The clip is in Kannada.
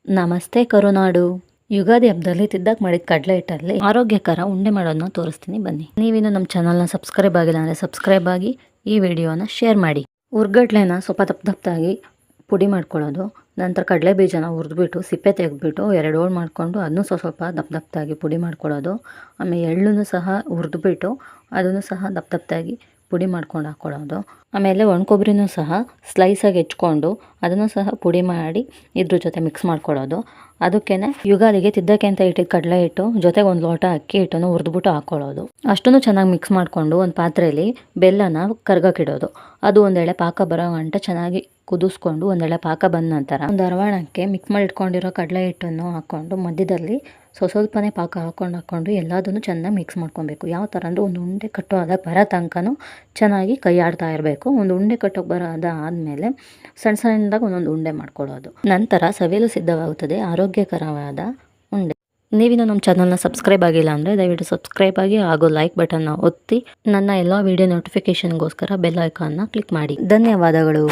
ನಮಸ್ತೆ ಕರುನಾಡು. ಯುಗಾದಿ ಹಬ್ಬದಲ್ಲಿ ತಿದ್ದಕ್ಕೆ ಮಾಡಿದ ಕಡಲೆ ಹಿಟ್ಟಲ್ಲಿ ಆರೋಗ್ಯಕರ ಉಂಡೆ ಮಾಡೋದನ್ನ ತೋರಿಸ್ತೀನಿ ಬನ್ನಿ. ನೀವಿನ್ನು ನಮ್ಮ ಚಾನಲ್ನ ಸಬ್ಸ್ಕ್ರೈಬ್ ಆಗಿಲ್ಲ ಅಂದರೆ ಸಬ್ಸ್ಕ್ರೈಬ್ ಆಗಿ ಈ ವಿಡಿಯೋನ ಶೇರ್ ಮಾಡಿ. ಹುರ್ಗಡ್ಲೆನ ಸ್ವಲ್ಪ ದಪ್ಪದಾಗಿ ಪುಡಿ ಮಾಡ್ಕೊಳ್ಳೋದು. ನಂತರ ಕಡಲೆ ಬೀಜನ ಹುರಿದ್ಬಿಟ್ಟು ಸಿಪ್ಪೆ ತೆಗೆದ್ಬಿಟ್ಟು 2 ಹೋಳು ಮಾಡಿಕೊಂಡು ಅದನ್ನು ಸ್ವಲ್ಪ ದಪ್ಪದಾಗಿ ಪುಡಿ ಮಾಡ್ಕೊಳ್ಳೋದು. ಆಮೇಲೆ ಎಳ್ಳನ್ನು ಸಹ ಹುರಿದ್ಬಿಟ್ಟು ಅದನ್ನು ಸಹ ದಪ್ಪದಾಗಿ ಪುಡಿ ಮಾಡ್ಕೊಂಡು ಹಾಕ್ಕೊಳ್ಳೋದು. ಆಮೇಲೆ ಒಣ ಕೊಬ್ಬರಿನೂ ಸಹ ಸ್ಲೈಸಾಗಿ ಹೆಚ್ಕೊಂಡು ಅದನ್ನು ಸಹ ಪುಡಿ ಮಾಡಿ ಇದ್ರ ಜೊತೆ ಮಿಕ್ಸ್ ಮಾಡ್ಕೊಳ್ಳೋದು. ಅದಕ್ಕೇ ಯುಗಾದಿಗೆ ತಿದ್ದಕ್ಕೆ ಅಂತ ಇಟ್ಟಿದ್ದು ಕಡಲೆ ಹಿಟ್ಟು ಜೊತೆಗೆ 1 ಲೋಟ ಅಕ್ಕಿ ಹಿಟ್ಟನ್ನು ಹುರಿದ್ಬಿಟ್ಟು ಹಾಕ್ಕೊಳ್ಳೋದು. ಅಷ್ಟನ್ನು ಚೆನ್ನಾಗಿ ಮಿಕ್ಸ್ ಮಾಡಿಕೊಂಡು ಒಂದು ಪಾತ್ರೆಯಲ್ಲಿ ಬೆಲ್ಲನ ಕರ್ಗಕ್ಕಿಡೋದು. ಅದು ಒಂದೆಳೆ ಪಾಕ ಬರೋ ಗಂಟ ಚೆನ್ನಾಗಿ ಕುದಿಸ್ಕೊಂಡು ಒಂದೆಳೆ ಪಾಕ ಬಂದ ನಂತರ ಒಂದು ಅರವಾಣಕ್ಕೆ ಮಿಕ್ಸ್ ಮಾಡಿ ಇಟ್ಕೊಂಡಿರೋ ಕಡಲೆ ಹಿಟ್ಟನ್ನು ಹಾಕ್ಕೊಂಡು ಮಧ್ಯದಲ್ಲಿ ಸ್ವಲ್ಪನೇ ಪಾಕ ಹಾಕ್ಕೊಂಡು ಎಲ್ಲದನ್ನು ಚೆನ್ನಾಗಿ ಮಿಕ್ಸ್ ಮಾಡ್ಕೊಬೇಕು. ಯಾವ ಥರ ಅಂದರೆ ಒಂದು ಉಂಡೆ ಕಟ್ಟೋದಾಗ ಬರೋ ತನಕನೂ ಚೆನ್ನಾಗಿ ಕೈ ಆಡ್ತಾ ಇರಬೇಕು. ಒಂದು ಉಂಡೆ ಕಟ್ಟೋಕೆ ಬರೋದು ಆದಮೇಲೆ ಸಣ್ಣದಾಗಿ ಒಂದೊಂದು ಉಂಡೆ ಮಾಡ್ಕೊಳ್ಳೋದು. ನಂತರ ಸವಿಯಲು ಸಿದ್ಧವಾಗುತ್ತದೆ ಆರೋಗ್ಯಕರವಾದ ಉಂಡೆ. ನೀವಿನ್ನು ನಮ್ಮ ಚಾನಲ್ನ ಸಬ್ಸ್ಕ್ರೈಬ್ ಆಗಿಲ್ಲ ಅಂದರೆ ದಯವಿಟ್ಟು ಸಬ್ಸ್ಕ್ರೈಬ್ ಆಗಿ ಹಾಗೂ ಲೈಕ್ ಬಟನ್ನ ಒತ್ತಿ ನನ್ನ ಎಲ್ಲ ವಿಡಿಯೋ ನೋಟಿಫಿಕೇಷನ್ಗೋಸ್ಕರ ಬೆಲ್ ಐಕಾನ್ನ ಕ್ಲಿಕ್ ಮಾಡಿ. ಧನ್ಯವಾದಗಳು.